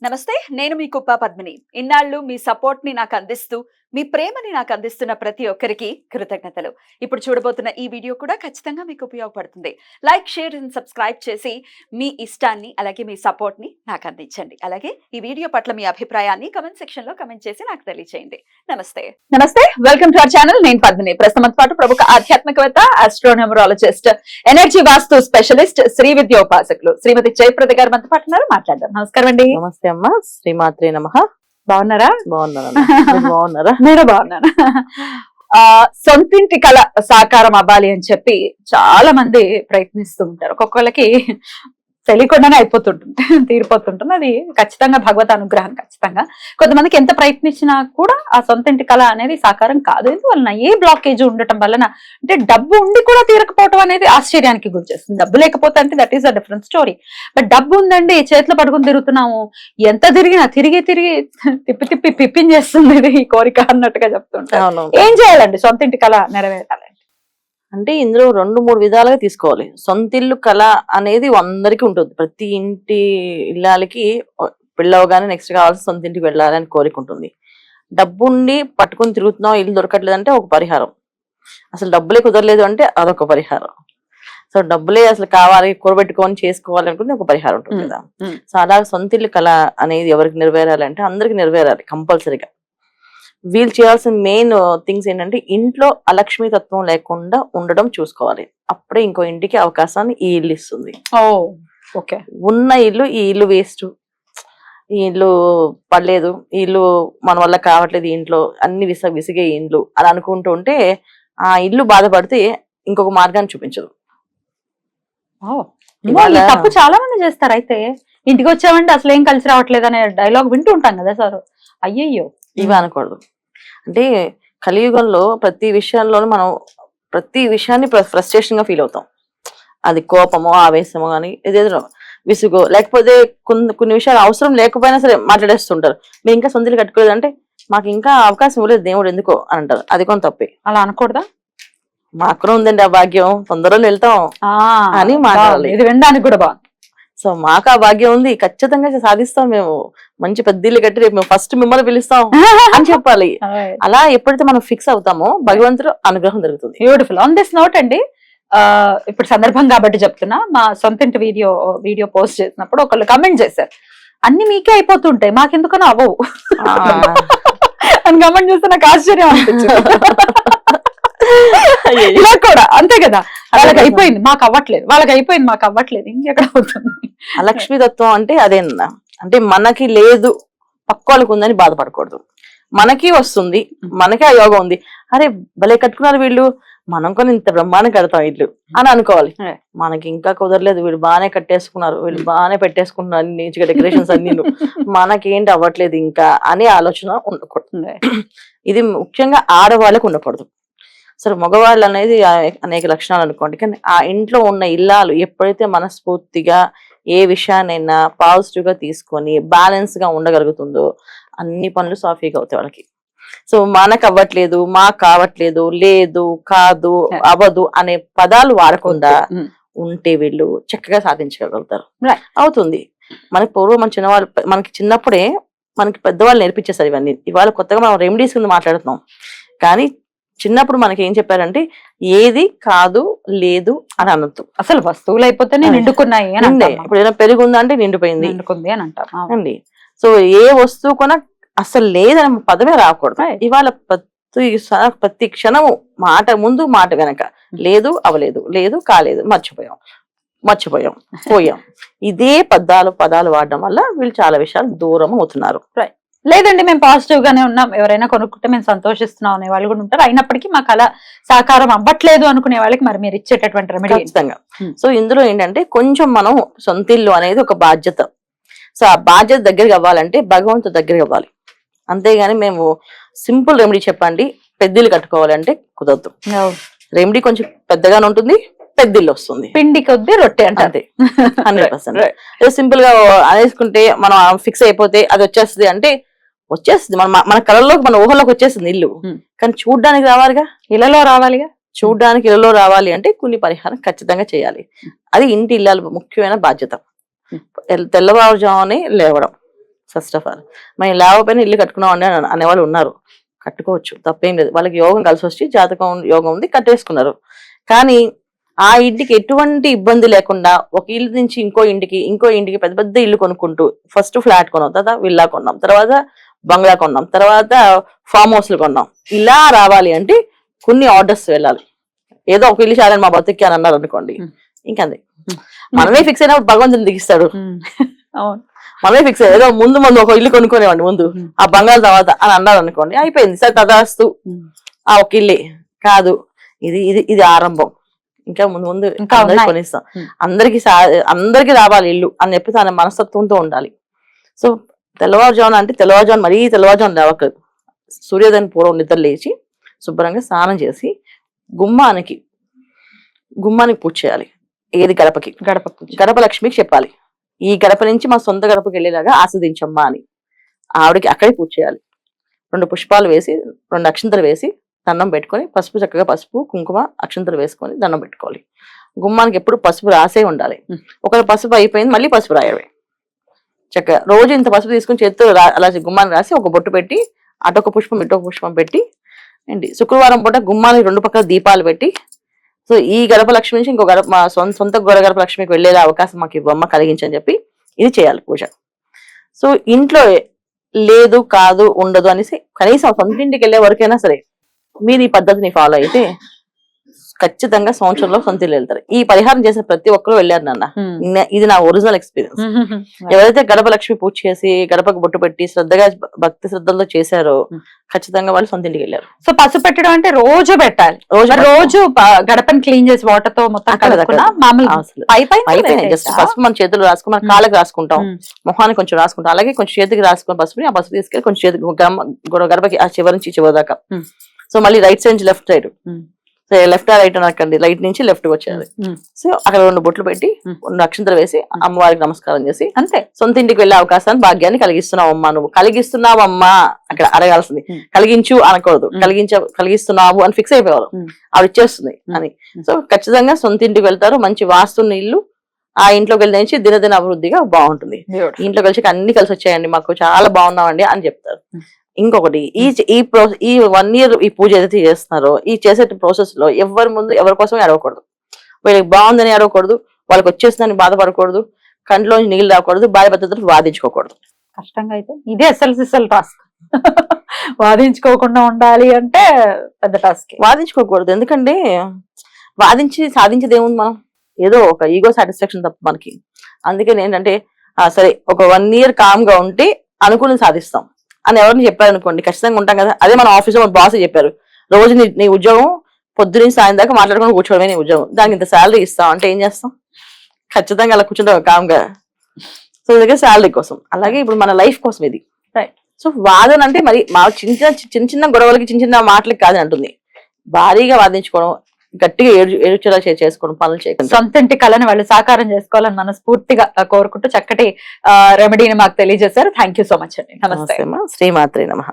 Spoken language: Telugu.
నమస్తే, నేను మీ కుప్ప పద్మిని. ఇన్నాళ్ళు మీ సపోర్ట్‌ని నాకు అందిస్తూ, మీ ప్రేమని నాకు అందిస్తున్న ప్రతి ఒక్కరికి కృతజ్ఞతలు. ఇప్పుడు చూడబోతున్న ఈ వీడియో కూడా ఖచ్చితంగా మీకు ఉపయోగపడుతుంది. లైక్, షేర్ అండ్ సబ్స్క్రైబ్ చేసి మీ ఇష్టాన్ని అలాగే మీ సపోర్ట్‌ని నాకు అందించండి. అలాగే ఈ వీడియో పట్ల మీ అభిప్రాయాన్ని కామెంట్ సెక్షన్‌లో కామెంట్ చేసి నాకు తెలియజేయండి. నమస్తే. నమస్తే. Welcome to our channel. నేను పద్మిని. ప్రస్తుతం పాటు ప్రముఖ ఆధ్యాత్మికవేత్త, ఆస్ట్రోన్యూమరాలజిస్ట్, ఎనర్జీ వాస్తు స్పెషలిస్ట్, శ్రీ విద్యోపాసకులు శ్రీమతి జయప్రద గారు మనతో పాటు ఉన్నారు. మాట్లాడదాం. నమస్కారం అండి. నమస్తే అమ్మా, శ్రీమాత్రే నమః. బాగున్నారా? బాగున్నారా? మీరు బాగున్నారా? సొంతింటి కళ సాకారం అవ్వాలి అని చెప్పి చాలా మంది ప్రయత్నిస్తూ ఉంటారు. ఒక్కొక్కళ్ళకి తెలియకుండానే తీరిపోతుంటుంది. అది ఖచ్చితంగా భగవత్ అనుగ్రహం. ఖచ్చితంగా కొంతమందికి ఎంత ప్రయత్నించినా కూడా ఆ సొంతింటి కళ అనేది సాకారం కాదు. ఎందువలన ఏ బ్లాకేజ్ ఉండటం వలన అంటే డబ్బు ఉండి కూడా తీరకపోవడం అనేది ఆశ్చర్యానికి గురి చేస్తుంది. డబ్బు లేకపోతే అంటే that is a different story. But డబ్బు ఉందండి, చేతిలో పడుకుని తిరుగుతున్నాము, ఎంత తిరిగినా తిరిగి తిప్పి పిప్పించేస్తుంది ఇది ఈ కోరిక అన్నట్టుగా చెప్తుంటారు. ఏం చేయాలండి సొంతింటి కళ నెరవేరాలి అంటే ఇందులో 2-3 విధాలుగా తీసుకోవాలి. సొంతిల్లు కళ అనేది అందరికీ ఉంటుంది. ప్రతి ఇంటి ఇళ్ళకి పెళ్ళవగానే నెక్స్ట్ కావాల్సి సొంత ఇంటికి వెళ్ళాలని కోరిక ఉంటుంది. డబ్బుండి పట్టుకుని తిరుగుతున్నాం, ఇల్లు దొరకట్లేదు అంటే ఒక పరిహారం. అసలు డబ్బులే కుదరలేదు అంటే అదొక పరిహారం. సో డబ్బులే అసలు కావాలి, కూరబెట్టుకొని చేసుకోవాలి అనుకుంటే ఒక పరిహారం ఉంటుంది కదా. సో అలా సొంతిల్లు కళ అనేది ఎవరికి నెరవేరాలంటే అందరికి నెరవేరాలి కంపల్సరీగా. వీళ్ళు చేయాల్సిన మెయిన్ థింగ్స్ ఏంటంటే ఇంట్లో అలక్ష్మీ తత్వం లేకుండా ఉండడం చూసుకోవాలి. అప్పుడే ఇంకో ఇంటికి అవకాశాన్ని ఈ ఇల్లు ఇస్తుంది. ఉన్న ఇల్లు ఈ ఇల్లు వేస్ట్, ఈ ఇల్లు పడలేదు, ఈ ఇల్లు మన వల్ల కావట్లేదు, ఈ ఇంట్లో అన్ని విసిగే ఇండ్లు అని అనుకుంటూ ఉంటే ఆ ఇల్లు బాధపడితే ఇంకొక మార్గాన్ని చూపించదు. తప్పు చాలా మంది చేస్తారు. అయితే ఇంటికి వచ్చామంటే అసలు ఏం కలిసి రావట్లేదు అనే డైలాగ్ వింటూ ఉంటాం కదా సార్. అయ్యయ్యో, ఇవి అనకూడదు. అంటే కలియుగంలో ప్రతి విషయంలోనూ మనం ప్రతి విషయాన్ని ఫ్రస్ట్రేషన్ గా ఫీల్ అవుతాం. అది కోపమో ఆవేశమో కానీ ఏదేదో విసుగో, లేకపోతే కొన్ని విషయాలు అవసరం లేకపోయినా సరే మాట్లాడేస్తుంటారు. మీరు ఇంకా సొంతలు కట్టుకోలేదు అంటే మాకు ఇంకా అవకాశం ఇవ్వలేదు దేవుడు ఎందుకో అని అంటారు. అది కొంత తప్పే. అలా అనకూడదా? మాకు కూడా ఉందండి ఆ భాగ్యం, తొందరలో వెళ్తాం అని మాట్లాడాలి. ఇది వినడానికి కూడా బాగుంది. సో మాకు ఆ భాగ్యం ఉంది, ఖచ్చితంగా సాధిస్తాం, మేము మంచి పెద్ద ఇల్లు కట్టి రేపు మేము ఫస్ట్ మిమ్మల్ని పిలుస్తాం అని చెప్పాలి. అలా ఎప్పుడైతే మనం ఫిక్స్ అవుతామో భగవంతుడు అనుగ్రహం జరుగుతుంది. బ్యూటిఫుల్. ఆన్ దిస్ నోట్ అండి, ఇప్పుడు సందర్భం కాబట్టి చెప్తున్నా, మా సొంతింటి వీడియో పోస్ట్ చేసినప్పుడు ఒకళ్ళు కమెంట్ చేశారు, అన్ని మీకే అయిపోతుంటాయి మాకెందుకనో అవ్వవు అని కమెంట్ చేస్తే నాకు ఆశ్చర్యం అనిపించింది. ఇలా కూడా అంతే కదా, వాళ్ళకి అయిపోయింది మాకు అవ్వట్లేదు, వాళ్ళకి అయిపోయింది మాకు అవ్వట్లేదు, ఇంకెక్కడ అవుతుంది. లక్ష్మీ తత్వం అంటే అదేనా, అంటే మనకి లేదు పక్క వాళ్ళకి ఉందని బాధపడకూడదు. మనకి వస్తుంది, మనకి ఆ యోగం ఉంది, అరే భలే కట్టుకున్నారు వీళ్ళు, మనం కూడా ఇంత బ్రహ్మాండం కడతాం ఇల్లు అని అనుకోవాలి. మనకి ఇంకా కుదరలేదు, వీళ్ళు బాగానే కట్టేసుకున్నారు, వీళ్ళు బాగానే పెట్టేసుకుంటున్నారు అన్ని నీట్గా డెకరేషన్స్ అన్ని, మనకేంటి అవ్వట్లేదు ఇంకా అనే ఆలోచన ఉండకూడదు. ఇది ముఖ్యంగా ఆడవాళ్ళకు ఉండకూడదు. సరే మగవాళ్ళు అనేది అనేక లక్షణాలు అనుకోండి, కానీ ఆ ఇంట్లో ఉన్న ఇల్లాలు ఎప్పుడైతే మనస్ఫూర్తిగా ఏ విషయాన్నైనా పాజిటివ్ గా తీసుకొని బ్యాలెన్స్ గా ఉండగలుగుతుందో అన్ని పనులు సాఫీగా అవుతాయి వాళ్ళకి. సో మనకు అవ్వట్లేదు, మాకు కావట్లేదు, లేదు, కాదు, అవ్వదు అనే పదాలు వాడకుండా ఉంటే వీళ్ళు చక్కగా సాధించగలుగుతారు. అవుతుంది. మనకి పూర్వం మన చిన్నవాళ్ళు, మనకి చిన్నప్పుడే మనకి పెద్దవాళ్ళు నేర్పించేసారు ఇవన్నీ. ఇవాళ కొత్తగా మనం రెమెడీస్ కింద మాట్లాడుతున్నాం, కానీ చిన్నప్పుడు మనకి ఏం చెప్పారంటే ఏది కాదు లేదు అని అనొద్దు. అసలు వస్తువులు అయిపోతేనే నిండుకున్నాయి అని. ఇప్పుడు ఏదైనా పెరుగుందా అంటే నిండిపోయింది అని అంటారు అండి. సో ఏ వస్తువు కొన అసలు లేదని పదమే రాకూడదు. ఇవాళ ప్రతి క్షణము మాట ముందు మాట వెనక లేదు, అవలేదు, లేదు, కాలేదు, మర్చిపోయాం, పోయాం, ఇదే పదాలు వాడడం వల్ల వీళ్ళు చాలా విషయాలు దూరం అవుతున్నారు. లేదండి మేము పాజిటివ్ గానే ఉన్నాం, ఎవరైనా కొనుక్కుంటే మేము సంతోషిస్తున్నాం అనే వాళ్ళు కూడా ఉంటారు. అయినప్పటికీ మాకు అలా సాకారం అవ్వట్లేదు అనుకునే వాళ్ళకి మరి మీరు ఇచ్చేటటువంటి రెమెడీ ఖచ్చితంగా. సో ఇందులో ఏంటంటే కొంచెం మనం సొంతిల్లు అనేది ఒక బాధ్యత. సో ఆ బాధ్యత దగ్గరికి అవ్వాలంటే భగవంతుడి దగ్గరికి అవ్వాలి. అంతేగాని మేము సింపుల్ రెమెడీ చెప్పండి పెద్దిల్లు కట్టుకోవాలంటే కుదరదు. రెమెడీ కొంచెం పెద్దగానే ఉంటుంది, పెద్దిల్లు వస్తుంది, పిండి కొద్ది రొట్టె అంటే 100%. సింపుల్ గా అనేసుకుంటే మనం ఫిక్స్ అయిపోతే అది వచ్చేస్తుంది అంటే వచ్చేస్తుంది, మన కళలోకి మన ఊహలోకి వచ్చేస్తుంది ఇల్లు. కానీ చూడ్డానికి రావాలిగా, ఇళ్లలో రావాలిగా. చూడ్డానికి ఇళ్లలో రావాలి అంటే కొన్ని పరిహారం ఖచ్చితంగా చేయాలి. అది ఇంటి ఇళ్ళ ముఖ్యమైన బాధ్యత. తెల్లవారుజామునే లేవడం, ఫస్ట్ ఆఫ్ ఆల్. మనం లేకపోయినా ఇల్లు కట్టుకున్నాం అండి అనేవాళ్ళు ఉన్నారు. కట్టుకోవచ్చు, తప్పేం లేదు. వాళ్ళకి యోగం కలిసి వచ్చి జాతకం యోగం ఉంది, కట్టేసుకున్నారు. కానీ ఆ ఇంటికి ఎటువంటి ఇబ్బంది లేకుండా ఒక ఇల్లు నుంచి ఇంకో ఇంటికి పెద్ద పెద్ద ఇల్లు కొనుక్కుంటూ ఫస్ట్ ఫ్లాట్ కొన్నాం, తర్వాత విల్లా కొన్నాం, తర్వాత బంగ్లా కొన్నాం, తర్వాత ఫామ్ హౌస్లు కొన్నాం. ఇలా రావాలి అంటే కొన్ని ఆర్డర్స్ వెళ్ళాలి. ఏదో ఒక ఇల్లు చాలని మా బతుక్కి అని అన్నారు అనుకోండి, ఇంకంతే. మనమే ఫిక్స్ అయినప్పుడు భగవంతుని దిగిస్తాడు. మనమే ఫిక్స్ అయ్యి ఏదో ముందు ఒక ఇల్లు కొనుక్కునేవాడి ముందు, ఆ బంగాళ తర్వాత అని అన్నారు అనుకోండి, అయిపోయింది. సరే తదాస్తు, ఆ ఒక ఇల్లే కాదు, ఇది ఆరంభం. ఇంకా ముందు కొనిస్తాం. అందరికి రావాలి ఇల్లు అని చెప్పి తన మనస్తత్వంతో ఉండాలి. సో తెల్లవారుజామున అంటే మరీ తెల్లవారుజామున లేవకలేదు. సూర్యోదయం పూర్వం నిద్ర లేచి శుభ్రంగా స్నానం చేసి గుమ్మానికి పూజ చేయాలి. ఏది గడప లక్ష్మికి చెప్పాలి, ఈ గడప నుంచి మా సొంత గడపకి వెళ్ళేలాగా ఆస్వాదించమ్మా అని ఆవిడకి అక్కడే పూజ చేయాలి. 2 పుష్పాలు వేసి 2 అక్షంతలు వేసి దండం పెట్టుకొని చక్కగా పసుపు కుంకుమ అక్షంతలు వేసుకొని దండం పెట్టుకోవాలి. గుమ్మానికి ఎప్పుడు పసుపు రాసే ఉండాలి. ఒకవేళ పసుపు అయిపోయింది మళ్ళీ పసుపు రాయవే. చక్కగా రోజు ఇంత పసుపు తీసుకుని చేతితో అలా గుమ్మానికి రాసి ఒక బొట్టు పెట్టి అటొక పుష్పం ఇటొక పుష్పం పెట్టి ఏంటి శుక్రవారం పూట గుమ్మానికి 2 పక్కల దీపాలు పెట్టి, సో ఈ గడప లక్ష్మి నుంచి ఇంకో గడప మా సొంత గడప లక్ష్మికి వెళ్ళేలా అవకాశం మాకు ఇవ్వమ్మ కలిగించని చెప్పి ఇది చేయాలి పూజ. సో ఇంట్లో లేదు కాదు ఉండదు అనేసి కనీసం సొంత ఇంటికి వెళ్ళే వరకైనా సరే మీరు ఈ పద్ధతిని ఫాలో అయితే ఖచ్చితంగా సంవత్సరంలో సొంత ఇల్లు వెళ్తారు. ఈ పరిహారం చేసిన ప్రతి ఒక్కరు వెళ్ళారు నాన్న. ఇది నా ఒరిజినల్ ఎక్స్పీరియన్స్. ఎవరైతే గడప లక్ష్మి పూజ చేసి గడపకు బొట్టు పెట్టి శ్రద్ధగా భక్తి శ్రద్ధలతో చేశారో ఖచ్చితంగా వాళ్ళు సొంత ఇంటికి వెళ్ళారు. సో పసుపు పెట్టడం అంటే రోజు పెట్టాలి. రోజు గడపని క్లీన్ చేసి వాటర్ తో మొత్తం జస్ట్ పసుపు మన చేతులు రాసుకుని మన కాళ్ళకి రాసుకుంటాం, మొహానికి కొంచెం రాసుకుంటాం, అలాగే కొంచెం చేతికి రాసుకుని పసుపుని ఆ పసుపు తీసుకెళ్ళి కొంచెం చేతికి గడపకి ఆ చివరి నుంచి చివరి దాకా. సో మళ్ళీ రైట్ సైడ్ నుంచి లెఫ్ట్ సైడ్, లెఫ్ట్ రైట్ అనకండి, రైట్ నుంచి లెఫ్ట్ కి వచ్చేది. సో అక్కడ 2 బొట్లు పెట్టి 2 అక్షంతలు వేసి అమ్మవారికి నమస్కారం చేసి అంతే సొంత ఇంటికి వెళ్ళే అవకాశాన్ని భాగ్యాన్ని కలిగిస్తున్నావమ్మా. నువ్వు కలిగిస్తున్నావమ్మా అక్కడ అడగాల్సింది, కలిగించు అనకూడదు. కలిగిస్తున్నావు అని ఫిక్స్ అయిపోవాలి, ఆవిడ ఇచ్చేస్తుంది అని. సో ఖచ్చితంగా సొంత ఇంటికి వెళ్తారు. మంచి వాస్తున్న ఇల్లు, ఆ ఇంట్లోకి వెళ్ళి నుంచి దినదిన అభివృద్ధిగా బాగుంటుంది. ఇంట్లో కలిసి అన్ని కలిసి వచ్చాయండి, మాకు చాలా బాగున్నామండి అని చెప్తారు. ఇంకొకటి ఈ 1 year ఈ పూజ ఏదైతే చేస్తున్నారో ఈ చేసే ప్రాసెస్ లో ఎవరి ముందు ఎవరి కోసం అడగకూడదు. వీళ్ళకి బాగుందని అడగకూడదు, వాళ్ళకి వచ్చేసిందని బాధపడకూడదు, కంట్లో నీళ్ళు రాకూడదు, భార్య భర్తతో వాదించుకోకూడదు. కష్టంగా అయితే ఇదే ఎస్ఎల్ టాస్క్. వాదించుకోకుండా ఉండాలి అంటే పెద్ద టాస్క్. వాదించుకోకూడదు, ఎందుకంటే వాదించి సాధించేది ఏముంది, మనం ఏదో ఒక ఈగో సాటిస్ఫాక్షన్ తప్ప మనకి. అందుకని ఏంటంటే సరే ఒక 1 year కామ్ గా ఉంటే అనుకూలం సాధిస్తాం అని ఎవరిని చెప్పారనుకోండి ఖచ్చితంగా ఉంటాం కదా. అదే మన ఆఫీస్ లో మన బాస్ చెప్పారు, రోజు నీ ఉద్యోగం పొద్దున్న సాయం దాకా మాట్లాడుకుని కూర్చోవడమే నీ ఉద్యోగం, దానికి ఇంత శాలరీ ఇస్తాం అంటే ఏం చేస్తాం? ఖచ్చితంగా అలా కూర్చుంటాం కామ్గా. సో దగ్గర శాలరీ కోసం. అలాగే ఇప్పుడు మన లైఫ్ కోసం ఇది. సో వాదన అంటే మరి మా చిన్న గొడవలకి చిన్న మాటలకి కాదని అంటుంది. భారీగా వాదించుకోవడం, గట్టిగా ఏడ్చేలా చేసుకోవడం, పనులు చేయడం, సొంత ఇంటి కళని వాళ్ళు సాకారం చేసుకోవాలని మనస్ఫూర్తిగా కోరుకుంటూ చక్కటి రెమెడీని మాకు తెలియజేశారు. థ్యాంక్ యూ సో మచ్ అండి. నమస్తే. శ్రీమాత్రే నమః.